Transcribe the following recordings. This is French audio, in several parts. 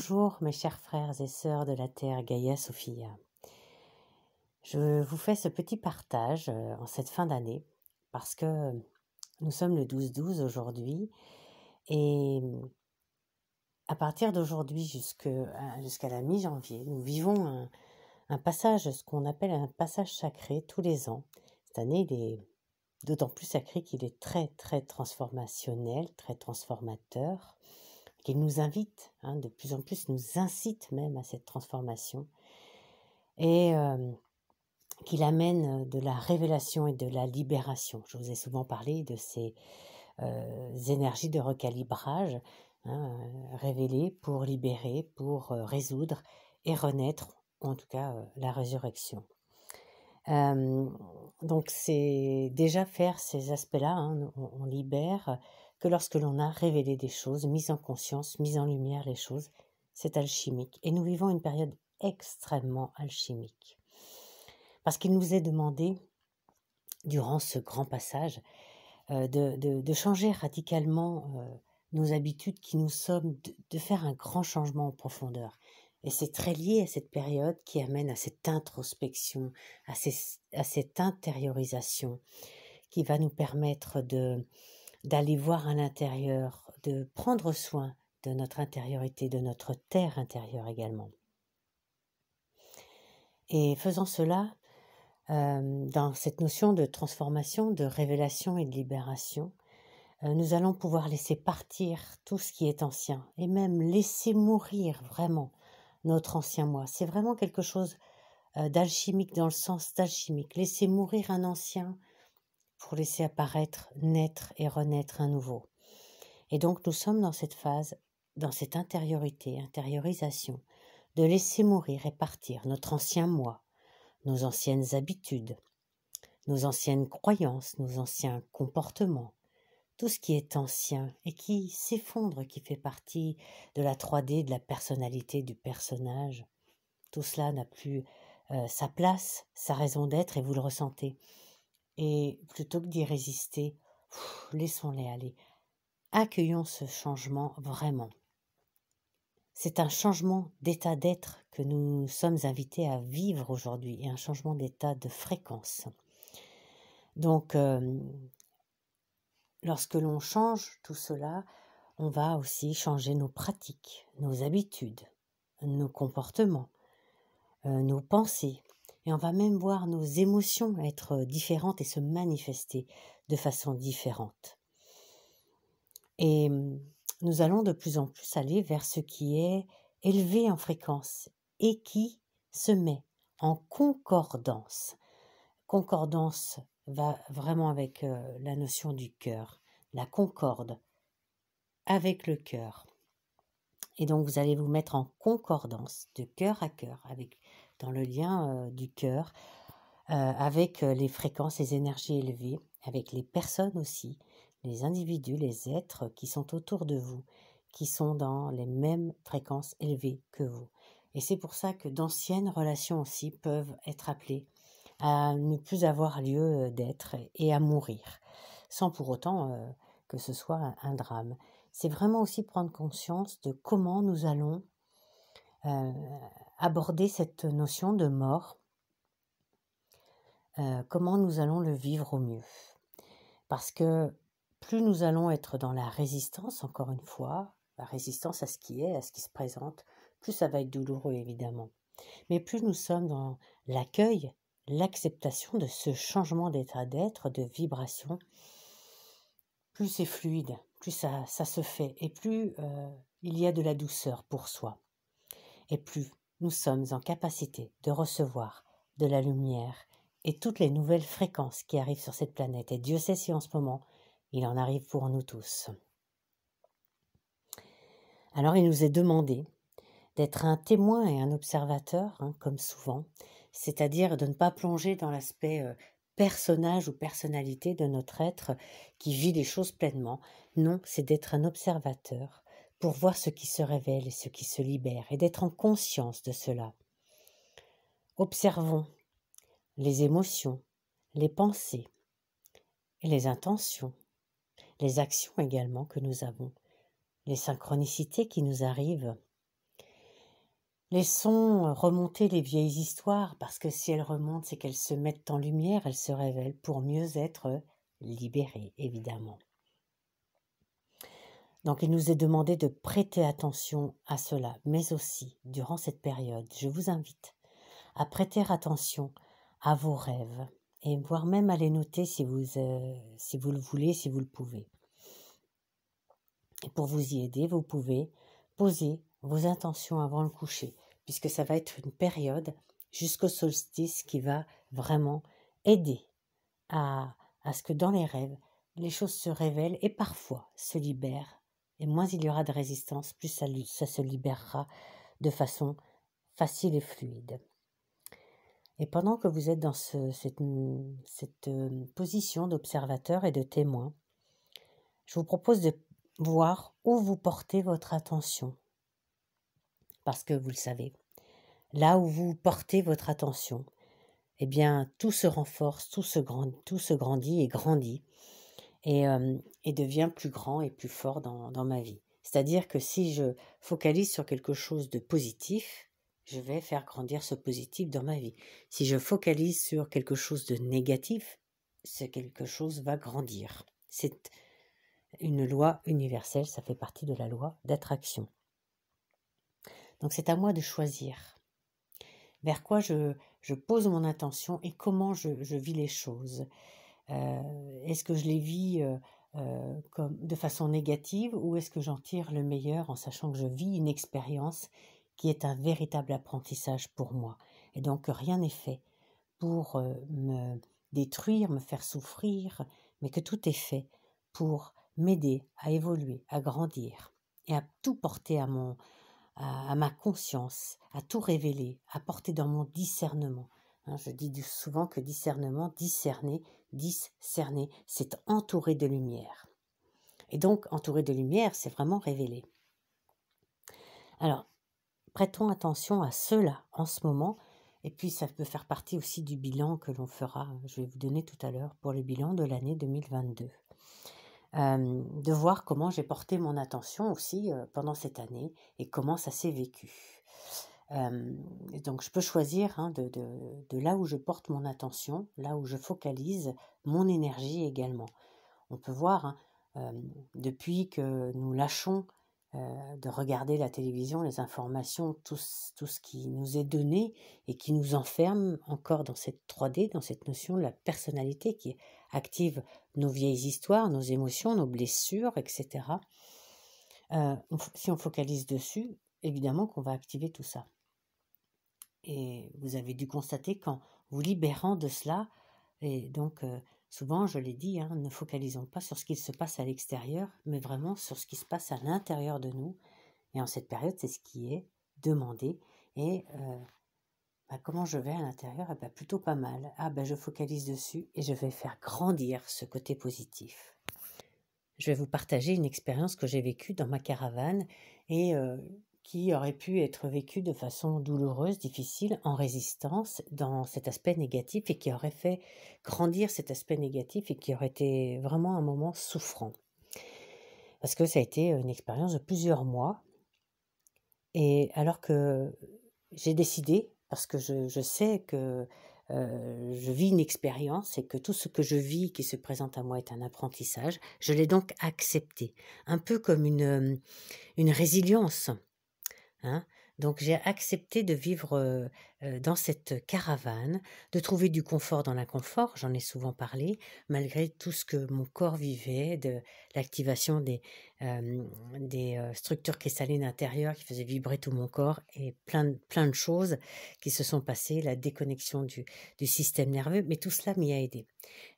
Bonjour mes chers frères et sœurs de la Terre Gaïa Sophia. Je vous fais ce petit partage en cette fin d'année parce que nous sommes le 12-12 aujourd'hui et à partir d'aujourd'hui jusqu'à la mi-janvier, nous vivons un passage, ce qu'on appelle un passage sacré tous les ans. Cette année, il est d'autant plus sacré qu'il est très très transformationnel, très transformateur, qu'il nous invite, de plus en plus nous incite même à cette transformation et qu'il amène de la révélation et de la libération. Je vous ai souvent parlé de ces énergies de recalibrage, révélées pour libérer, pour résoudre et renaître, ou en tout cas la résurrection. Donc c'est déjà faire ces aspects-là, on libère que lorsque l'on a révélé des choses, mis en conscience, mis en lumière les choses, c'est alchimique. Et nous vivons une période extrêmement alchimique. Parce qu'il nous est demandé, durant ce grand passage, de changer radicalement nos habitudes qui nous sommes, de faire un grand changement en profondeur. Et c'est très lié à cette période qui amène à cette introspection, à cette intériorisation qui va nous permettre d'aller voir à l'intérieur, de prendre soin de notre intériorité, de notre terre intérieure également. Et faisant cela, dans cette notion de transformation, de révélation et de libération, nous allons pouvoir laisser partir tout ce qui est ancien et même laisser mourir vraiment notre ancien moi. C'est vraiment quelque chose d'alchimique dans le sens d'alchimique. Laisser mourir un ancien pour laisser apparaître, naître et renaître un nouveau. Et donc nous sommes dans cette phase, dans cette intériorisation, de laisser mourir et partir notre ancien moi, nos anciennes habitudes, nos anciennes croyances, nos anciens comportements, tout ce qui est ancien et qui s'effondre, qui fait partie de la 3D, de la personnalité du personnage. Tout cela n'a plus sa place, sa raison d'être et vous le ressentez. Et plutôt que d'y résister, laissons-les aller. Accueillons ce changement vraiment. C'est un changement d'état d'être que nous sommes invités à vivre aujourd'hui et un changement d'état de fréquence. Donc, lorsque l'on change tout cela, on va aussi changer nos pratiques, nos habitudes, nos comportements, nos pensées. Et on va même voir nos émotions être différentes et se manifester de façon différente. Et nous allons de plus en plus aller vers ce qui est élevé en fréquence et qui se met en concordance. Concordance va vraiment avec la notion du cœur, la concorde avec le cœur. Et donc vous allez vous mettre en concordance de cœur à cœur, dans le lien du cœur, avec les fréquences, les énergies élevées, avec les personnes aussi, les individus, les êtres qui sont autour de vous, qui sont dans les mêmes fréquences élevées que vous. Et c'est pour ça que d'anciennes relations aussi peuvent être appelées à ne plus avoir lieu d'être et à mourir, sans pour autant que ce soit un drame. C'est vraiment aussi prendre conscience de comment nous allons aborder cette notion de mort, comment nous allons le vivre au mieux. Parce que plus nous allons être dans la résistance, encore une fois, la résistance à ce qui est, à ce qui se présente, plus ça va être douloureux évidemment. Mais plus nous sommes dans l'accueil, l'acceptation de ce changement d'état d'être, de vibration, plus c'est fluide, plus ça se fait, et plus il y a de la douceur pour soi. Et plus nous sommes en capacité de recevoir de la lumière et toutes les nouvelles fréquences qui arrivent sur cette planète. Et Dieu sait si en ce moment, il en arrive pour nous tous. Alors il nous est demandé d'être un témoin et un observateur, comme souvent, c'est-à-dire de ne pas plonger dans l'aspect personnage ou personnalité de notre être qui vit les choses pleinement. Non, c'est d'être un observateur pour voir ce qui se révèle et ce qui se libère et d'être en conscience de cela. Observons les émotions, les pensées, et les intentions, les actions également que nous avons, les synchronicités qui nous arrivent, Laissons remonter les vieilles histoires, parce que si elles remontent, c'est qu'elles se mettent en lumière, elles se révèlent pour mieux être libérées, évidemment. Donc il nous est demandé de prêter attention à cela, mais aussi, durant cette période, je vous invite à prêter attention à vos rêves, et voire même à les noter si vous le voulez, si vous le pouvez. Et pour vous y aider, vous pouvez poser vos intentions avant le coucher, puisque ça va être une période jusqu'au solstice qui va vraiment aider à ce que dans les rêves, les choses se révèlent et parfois se libèrent. Et moins il y aura de résistance, plus ça se libérera de façon facile et fluide. Et pendant que vous êtes dans cette position d'observateur et de témoin, je vous propose de voir où vous portez votre attention. Parce que vous le savez, là où vous portez votre attention, eh bien, tout se renforce, tout se grandit et grandit et devient plus grand et plus fort dans ma vie. C'est-à-dire que si je focalise sur quelque chose de positif, je vais faire grandir ce positif dans ma vie. Si je focalise sur quelque chose de négatif, ce quelque chose va grandir. C'est une loi universelle, ça fait partie de la loi d'attraction. Donc c'est à moi de choisir vers quoi je pose mon attention et comment je vis les choses. Est-ce que je les vis comme de façon négative ou est-ce que j'en tire le meilleur en sachant que je vis une expérience qui est un véritable apprentissage pour moi. Et donc rien n'est fait pour me détruire, me faire souffrir, mais que tout est fait pour m'aider à évoluer, à grandir et à tout porter à ma conscience, à tout révéler, à porter dans mon discernement. Je dis souvent que discernement, discerner, c'est entouré de lumière. Et donc, entouré de lumière, c'est vraiment révéler. Alors, prêtons attention à cela en ce moment, et puis ça peut faire partie aussi du bilan que l'on fera, je vais vous donner tout à l'heure, pour le bilan de l'année 2022. De voir comment j'ai porté mon attention aussi pendant cette année et comment ça s'est vécu. Donc je peux choisir de là où je porte mon attention, là où je focalise mon énergie également. On peut voir, depuis que nous lâchons de regarder la télévision, les informations, tout ce qui nous est donné et qui nous enferme encore dans cette 3D, dans cette notion de la personnalité qui active nos vieilles histoires, nos émotions, nos blessures, etc. Si on focalise dessus, évidemment qu'on va activer tout ça. Et vous avez dû constater qu'en vous libérant de cela, et donc souvent je l'ai dit, ne focalisons pas sur ce qui se passe à l'extérieur, mais vraiment sur ce qui se passe à l'intérieur de nous. Et en cette période, c'est ce qui est demandé. Et comment je vais à l'intérieur? Plutôt pas mal. Je focalise dessus et je vais faire grandir ce côté positif. Je vais vous partager une expérience que j'ai vécue dans ma caravane et qui aurait pu être vécue de façon douloureuse, difficile, en résistance dans cet aspect négatif et qui aurait fait grandir cet aspect négatif et qui aurait été vraiment un moment souffrant. Parce que ça a été une expérience de plusieurs mois. Et alors que j'ai décidé, parce que je sais que je vis une expérience et que tout ce que je vis qui se présente à moi est un apprentissage, je l'ai donc accepté, un peu comme une résilience. Donc j'ai accepté de vivre dans cette caravane, de trouver du confort dans l'inconfort, j'en ai souvent parlé, malgré tout ce que mon corps vivait, de l'activation des structures cristallines intérieures qui faisaient vibrer tout mon corps et plein de choses qui se sont passées, la déconnexion du système nerveux, mais tout cela m'y a aidé.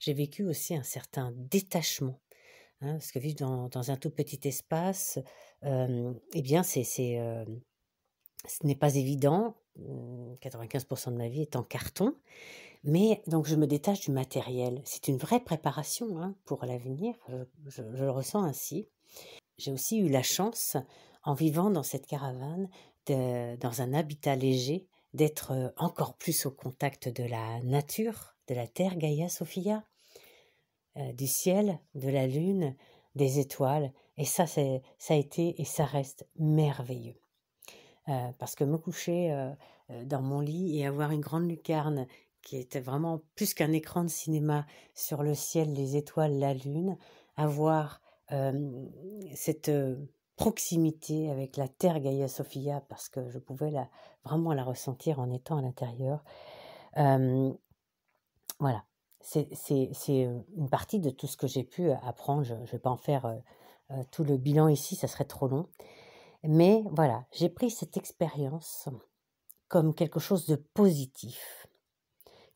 J'ai vécu aussi un certain détachement, parce que vivre dans un tout petit espace, ce n'est pas évident, 95% de ma vie est en carton, mais donc je me détache du matériel. C'est une vraie préparation pour l'avenir, je le ressens ainsi. J'ai aussi eu la chance, en vivant dans cette caravane, dans un habitat léger, d'être encore plus au contact de la nature, de la terre, Gaïa Sophia, du ciel, de la lune, des étoiles, et ça a été et ça reste merveilleux. Parce que me coucher dans mon lit et avoir une grande lucarne qui était vraiment plus qu'un écran de cinéma sur le ciel, les étoiles, la lune, avoir cette proximité avec la terre Gaïa Sophia, parce que je pouvais vraiment la ressentir en étant à l'intérieur. Voilà, c'est une partie de tout ce que j'ai pu apprendre. Je ne vais pas en faire tout le bilan ici, ça serait trop long. Mais voilà, j'ai pris cette expérience comme quelque chose de positif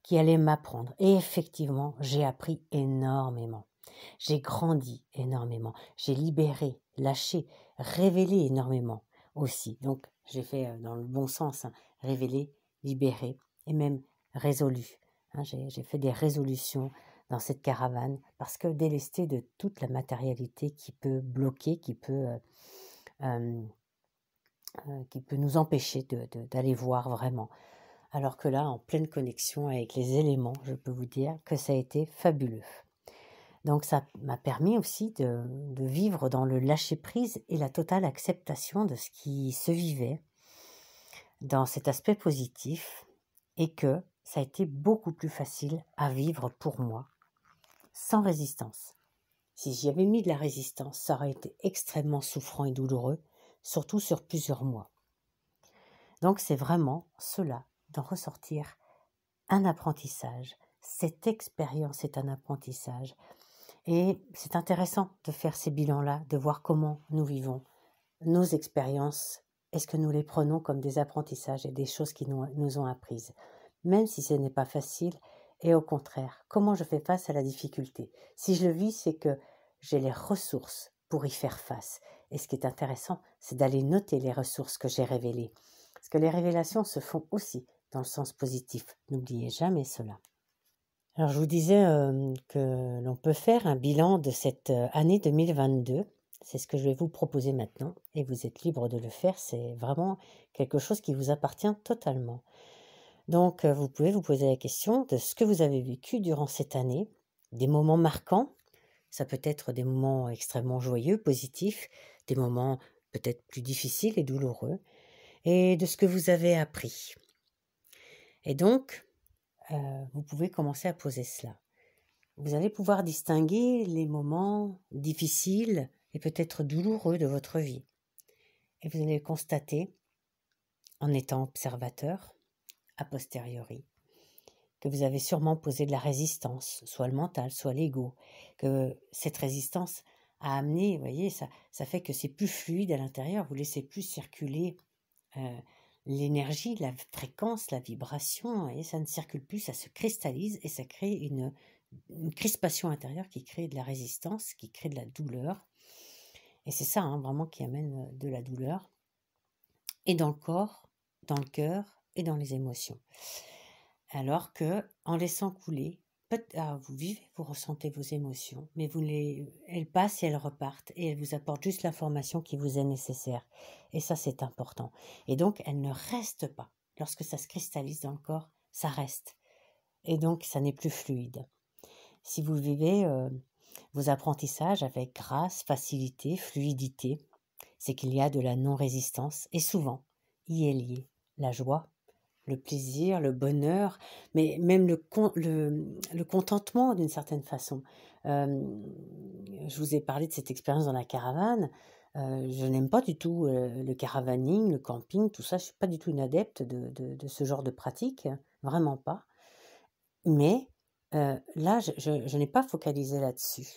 qui allait m'apprendre. Et effectivement, j'ai appris énormément. J'ai grandi énormément. J'ai libéré, lâché, révélé énormément aussi. Donc, j'ai fait dans le bon sens, hein, révélé, libéré et même résolu. Hein, j'ai fait des résolutions dans cette caravane parce que délestée de toute la matérialité qui peut bloquer, qui peut nous empêcher d'aller voir vraiment. Alors que là, en pleine connexion avec les éléments, je peux vous dire que ça a été fabuleux. Donc ça m'a permis aussi de vivre dans le lâcher-prise et la totale acceptation de ce qui se vivait dans cet aspect positif, et que ça a été beaucoup plus facile à vivre pour moi, sans résistance. Si j'y avais mis de la résistance, ça aurait été extrêmement souffrant et douloureux, surtout sur plusieurs mois. Donc c'est vraiment cela, d'en ressortir un apprentissage. Cette expérience est un apprentissage. Et c'est intéressant de faire ces bilans-là, de voir comment nous vivons nos expériences. Est-ce que nous les prenons comme des apprentissages et des choses qui nous ont apprises, même si ce n'est pas facile, et au contraire, comment je fais face à la difficulté. Si je le vis, c'est que j'ai les ressources pour y faire face. Et ce qui est intéressant, c'est d'aller noter les ressources que j'ai révélées. Parce que les révélations se font aussi dans le sens positif. N'oubliez jamais cela. Alors je vous disais que l'on peut faire un bilan de cette année 2022. C'est ce que je vais vous proposer maintenant, et vous êtes libre de le faire. C'est vraiment quelque chose qui vous appartient totalement. Donc vous pouvez vous poser la question de ce que vous avez vécu durant cette année, des moments marquants. Ça peut être des moments extrêmement joyeux, positifs, des moments peut-être plus difficiles et douloureux, et de ce que vous avez appris. Et donc, vous pouvez commencer à poser cela. Vous allez pouvoir distinguer les moments difficiles et peut-être douloureux de votre vie. Et vous allez le constater en étant observateur, a posteriori, que vous avez sûrement posé de la résistance, soit le mental, soit l'ego, que cette résistance a amené, vous voyez, ça fait que c'est plus fluide à l'intérieur, vous laissez plus circuler l'énergie, la fréquence, la vibration, et ça ne circule plus, ça se cristallise et ça crée une crispation intérieure qui crée de la résistance, qui crée de la douleur. Et c'est ça vraiment qui amène de la douleur, et dans le corps, dans le cœur et dans les émotions. Alors que, en laissant couler, vous vivez, vous ressentez vos émotions, mais elles passent et elles repartent, et elles vous apportent juste l'information qui vous est nécessaire. Et ça, c'est important. Et donc, elles ne restent pas. Lorsque ça se cristallise dans le corps, ça reste. Et donc, ça n'est plus fluide. Si vous vivez vos apprentissages avec grâce, facilité, fluidité, c'est qu'il y a de la non-résistance, et souvent, y est lié la joie, le plaisir, le bonheur, mais même le contentement d'une certaine façon. Je vous ai parlé de cette expérience dans la caravane. Je n'aime pas du tout le caravaning, le camping, tout ça. Je ne suis pas du tout une adepte de ce genre de pratique, vraiment pas. Mais là, je n'ai pas focalisé là-dessus,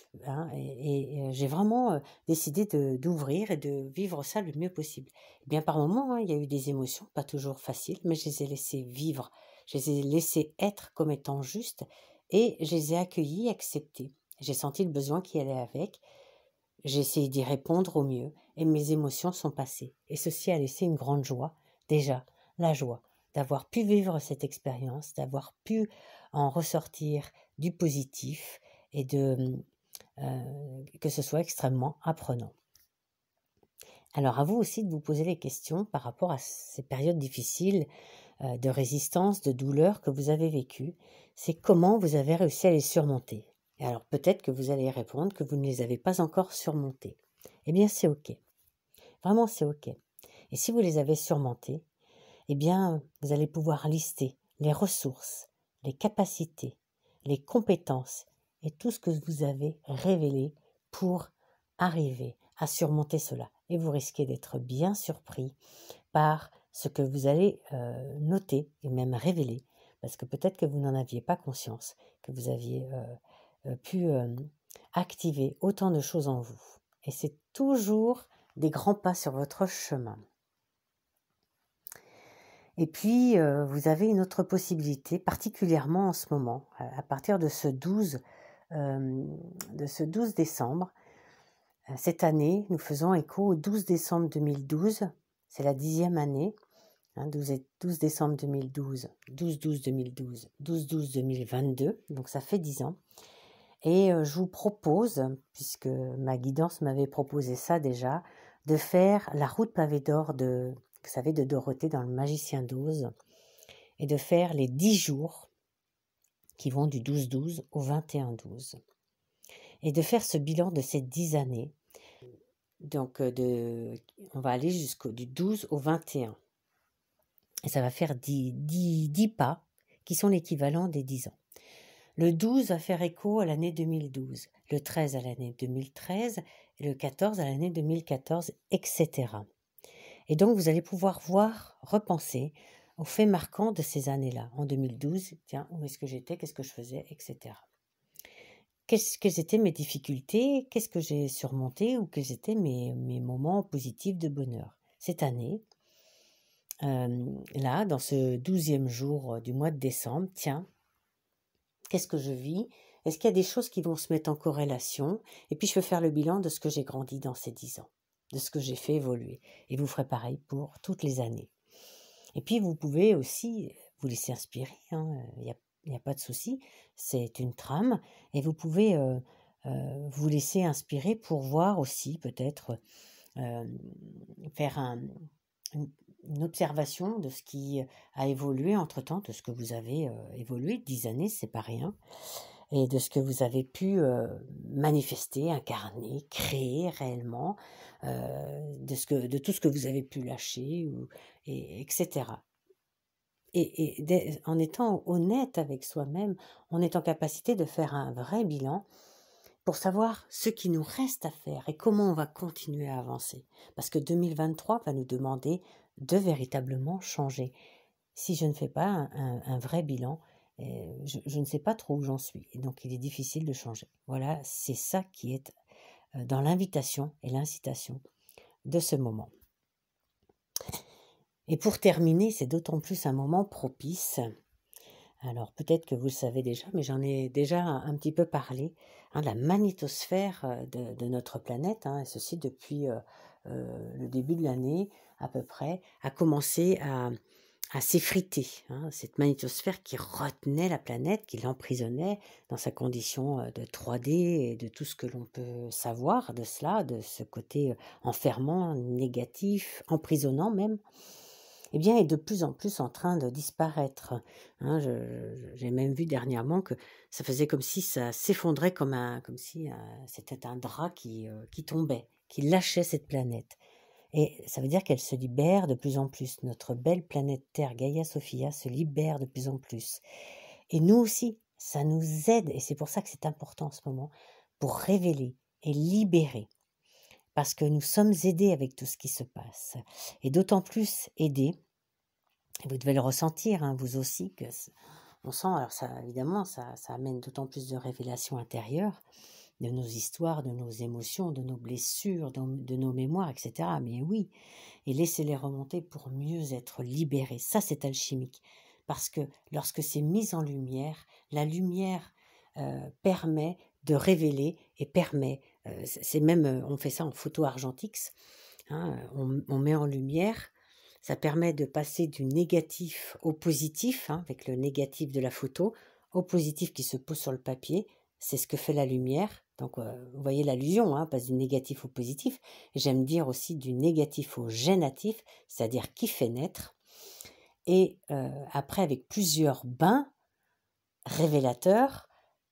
et j'ai vraiment décidé d'ouvrir et de vivre ça le mieux possible. Et bien par moments, il y a eu des émotions, pas toujours faciles, mais je les ai laissées vivre, je les ai laissées être comme étant justes, et je les ai accueillies, acceptées. J'ai senti le besoin qui allait avec, j'ai essayé d'y répondre au mieux, et mes émotions sont passées. Et ceci a laissé une grande joie, déjà, la joie d'avoir pu vivre cette expérience, d'avoir pu en ressortir du positif, et que ce soit extrêmement apprenant. Alors à vous aussi de vous poser les questions par rapport à ces périodes difficiles de résistance, de douleur que vous avez vécues. C'est comment vous avez réussi à les surmonter. Et alors peut-être que vous allez répondre que vous ne les avez pas encore surmontées. Eh bien c'est ok. Vraiment c'est ok. Et si vous les avez surmontées, eh bien, vous allez pouvoir lister les ressources, les capacités, les compétences et tout ce que vous avez révélé pour arriver à surmonter cela. Et vous risquez d'être bien surpris par ce que vous allez noter et même révéler, parce que peut-être que vous n'en aviez pas conscience, que vous aviez pu activer autant de choses en vous. Et c'est toujours des grands pas sur votre chemin. Et puis, vous avez une autre possibilité, particulièrement en ce moment, à partir de ce 12 décembre. Cette année, nous faisons écho au 12 décembre 2012, c'est la 10e année, 12 décembre 2012, 12-12-2012, 12-12-2022, donc ça fait 10 ans. Et je vous propose, puisque ma guidance m'avait proposé ça déjà, de faire la route pavée d'or de Dorothée dans Le Magicien d'Oz, et de faire les 10 jours qui vont du 12-12 au 21-12. Et de faire ce bilan de ces 10 années. Donc, on va aller du 12 au 21. Et ça va faire 10 pas qui sont l'équivalent des 10 ans. Le 12 va faire écho à l'année 2012, le 13 à l'année 2013, et le 14 à l'année 2014, etc. Et donc, vous allez pouvoir repenser aux faits marquants de ces années-là. En 2012, tiens, où est-ce que j'étais, qu'est-ce que je faisais, etc. Quelles étaient mes difficultés, qu'est-ce que j'ai surmonté, ou quels étaient mes moments positifs de bonheur. Cette année, là, dans ce 12e jour du mois de décembre, tiens, qu'est-ce que je vis? Est-ce qu'il y a des choses qui vont se mettre en corrélation? Et puis, je vais faire le bilan de ce que j'ai grandi dans ces 10 ans, de ce que j'ai fait évoluer. Et vous ferez pareil pour toutes les années. Et puis, vous pouvez aussi vous laisser inspirer, il n'y a pas de souci, c'est une trame. Et vous pouvez vous laisser inspirer pour voir aussi, peut-être, faire une observation de ce qui a évolué entre-temps, de ce que vous avez évolué. 10 années, c'est pas rien. Et de ce que vous avez pu manifester, incarner, créer réellement, de tout ce que vous avez pu lâcher, etc. Et en étant honnête avec soi-même, on est en capacité de faire un vrai bilan pour savoir ce qui nous reste à faire et comment on va continuer à avancer. Parce que 2023 va nous demander de véritablement changer. Si je ne fais pas un vrai bilan, je ne sais pas trop où j'en suis. Et donc, il est difficile de changer. Voilà, c'est ça qui est dans l'invitation et l'incitation de ce moment. Et pour terminer, c'est d'autant plus un moment propice. Alors, peut-être que vous le savez déjà, mais j'en ai déjà un petit peu parlé, la magnétosphère de notre planète, et ceci depuis le début de l'année à peu près, a commencé à s'effriter. Cette magnétosphère qui retenait la planète, qui l'emprisonnait dans sa condition de 3D et de tout ce que l'on peut savoir de cela, de ce côté enfermant, négatif, emprisonnant même, eh bien, est de plus en plus en train de disparaître. J'ai même vu dernièrement que ça faisait comme si ça s'effondrait, comme si c'était un drap qui tombait, qui lâchait cette planète. Et ça veut dire qu'elle se libère de plus en plus. Notre belle planète Terre, Gaïa Sophia, se libère de plus en plus. Et nous aussi, ça nous aide, et c'est pour ça que c'est important en ce moment, pour révéler et libérer. Parce que nous sommes aidés avec tout ce qui se passe. Et d'autant plus aidés, vous devez le ressentir, vous aussi, que on sent, alors ça, évidemment, ça amène d'autant plus de révélations intérieures, de nos histoires, de nos émotions, de nos blessures, de nos mémoires, etc. Mais oui, et laissez-les remonter pour mieux être libérés. Ça, c'est alchimique. Parce que lorsque c'est mis en lumière, la lumière permet de révéler et permet, c'est même, on fait ça en photo argentix, on met en lumière, ça permet de passer du négatif au positif, avec le négatif de la photo, au positif qui se pose sur le papier. C'est ce que fait la lumière. Donc, vous voyez l'allusion, passe du négatif au positif. J'aime dire aussi du négatif au génatif, c'est-à-dire qui fait naître. Et après, avec plusieurs bains révélateurs,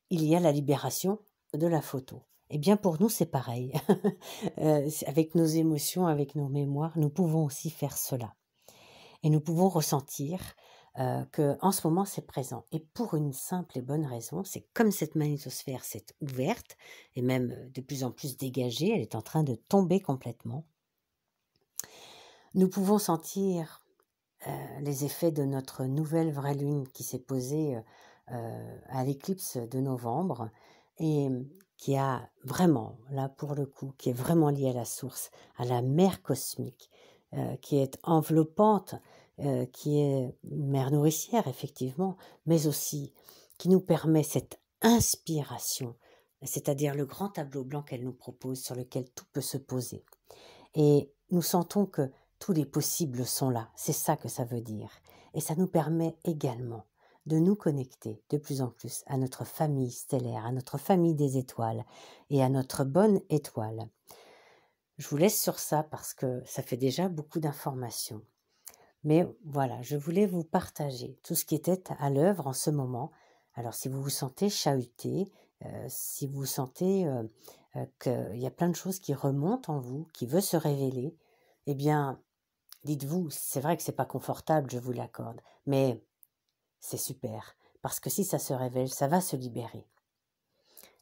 il y a la libération de la photo. Eh bien pour nous c'est pareil. Avec nos émotions, avec nos mémoires, nous pouvons aussi faire cela. Et nous pouvons ressentir qu'en ce moment c'est présent. Et pour une simple et bonne raison, c'est comme cette magnétosphère s'est ouverte, et même de plus en plus dégagée, elle est en train de tomber complètement. Nous pouvons sentir les effets de notre nouvelle vraie lune qui s'est posée à l'éclipse de novembre et qui a vraiment, là pour le coup, qui est vraiment liée à la source, à la mer cosmique, qui est enveloppante, qui est mère nourricière effectivement, mais aussi qui nous permet cette inspiration, c'est-à-dire le grand tableau blanc qu'elle nous propose sur lequel tout peut se poser. Et nous sentons que tous les possibles sont là, c'est ça que ça veut dire. Et ça nous permet également de nous connecter de plus en plus à notre famille stellaire, à notre famille des étoiles et à notre bonne étoile. Je vous laisse sur ça parce que ça fait déjà beaucoup d'informations. Mais voilà, je voulais vous partager tout ce qui était à l'œuvre en ce moment. Alors si vous vous sentez chahuté, si vous sentez qu'il y a plein de choses qui remontent en vous, qui veulent se révéler, eh bien, dites-vous, c'est vrai que c'est pas confortable, je vous l'accorde, mais c'est super, parce que si ça se révèle, ça va se libérer.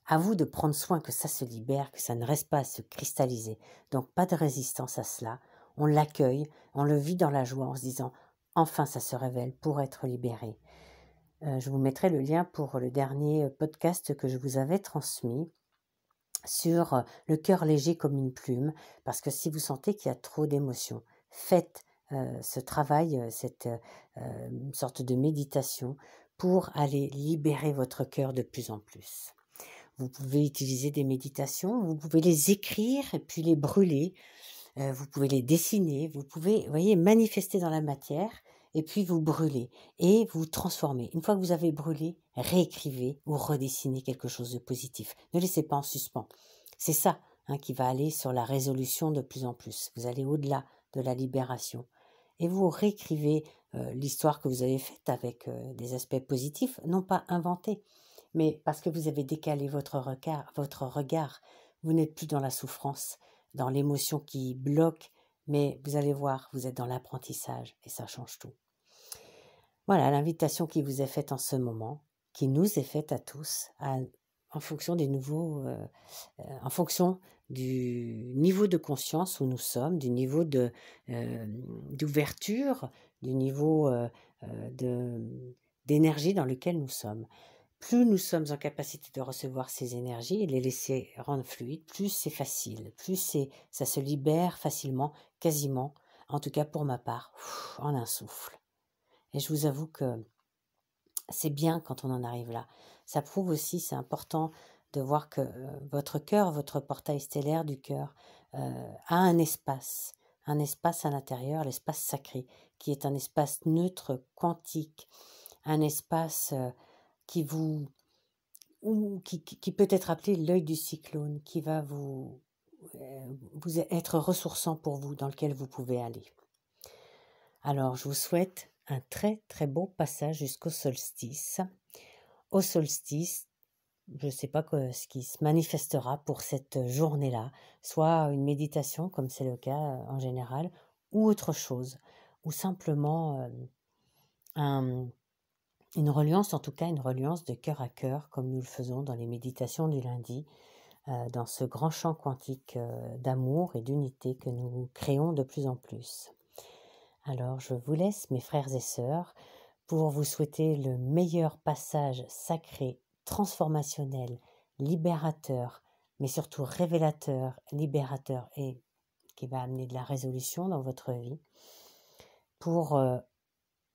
À vous de prendre soin que ça se libère, que ça ne reste pas à se cristalliser. Donc pas de résistance à cela. On l'accueille, on le vit dans la joie en se disant « enfin ça se révèle pour être libéré ». Je vous mettrai le lien pour le dernier podcast que je vous avais transmis sur le cœur léger comme une plume, parce que si vous sentez qu'il y a trop d'émotions, faites ce travail, cette sorte de méditation pour aller libérer votre cœur de plus en plus. Vous pouvez utiliser des méditations, vous pouvez les écrire et puis les brûler, vous pouvez les dessiner, vous pouvez, vous voyez, manifester dans la matière et puis vous brûler et vous transformer. Une fois que vous avez brûlé, réécrivez ou redessinez quelque chose de positif. Ne laissez pas en suspens. C'est ça qui va aller sur la résolution de plus en plus. Vous allez au-delà de la libération. Et vous réécrivez l'histoire que vous avez faite avec des aspects positifs, non pas inventés, mais parce que vous avez décalé votre regard, vous n'êtes plus dans la souffrance, dans l'émotion qui bloque, mais vous allez voir, vous êtes dans l'apprentissage et ça change tout. Voilà l'invitation qui vous est faite en ce moment, qui nous est faite à tous, en fonction des nouveaux, en fonction du niveau de conscience où nous sommes, du niveau d'ouverture, du niveau d'énergie dans lequel nous sommes. Plus nous sommes en capacité de recevoir ces énergies et les laisser rendre fluides, plus c'est facile, plus ça se libère facilement, quasiment, en tout cas pour ma part, en un souffle. Et je vous avoue que c'est bien quand on en arrive là. Ça prouve aussi, c'est important de voir que votre cœur, votre portail stellaire du cœur, a un espace à l'intérieur, l'espace sacré, qui est un espace neutre, quantique, un espace qui peut être appelé l'œil du cyclone, qui va vous être ressourçant pour vous, dans lequel vous pouvez aller. Alors, je vous souhaite un très très beau passage jusqu'au solstice. Au solstice, je ne sais pas ce qui se manifestera pour cette journée-là, soit une méditation, comme c'est le cas en général, ou autre chose, ou simplement une reliance, en tout cas une reliance de cœur à cœur, comme nous le faisons dans les méditations du lundi, dans ce grand champ quantique d'amour et d'unité que nous créons de plus en plus. Alors je vous laisse, mes frères et sœurs, pour vous souhaiter le meilleur passage sacré, transformationnel, libérateur, mais surtout révélateur, libérateur et qui va amener de la résolution dans votre vie, pour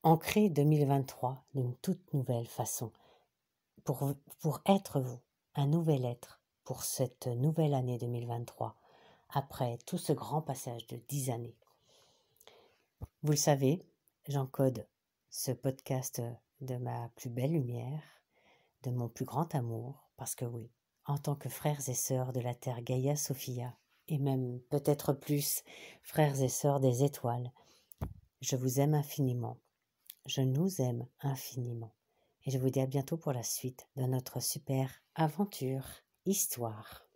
ancrer 2023 d'une toute nouvelle façon, pour être vous, un nouvel être pour cette nouvelle année 2023, après tout ce grand passage de 10 années. Vous le savez, j'encode ce podcast de ma plus belle lumière, de mon plus grand amour, parce que oui, en tant que frères et sœurs de la Terre Gaïa Sophia, et même peut-être plus frères et sœurs des étoiles, je vous aime infiniment, je nous aime infiniment, et je vous dis à bientôt pour la suite de notre super aventure, histoire.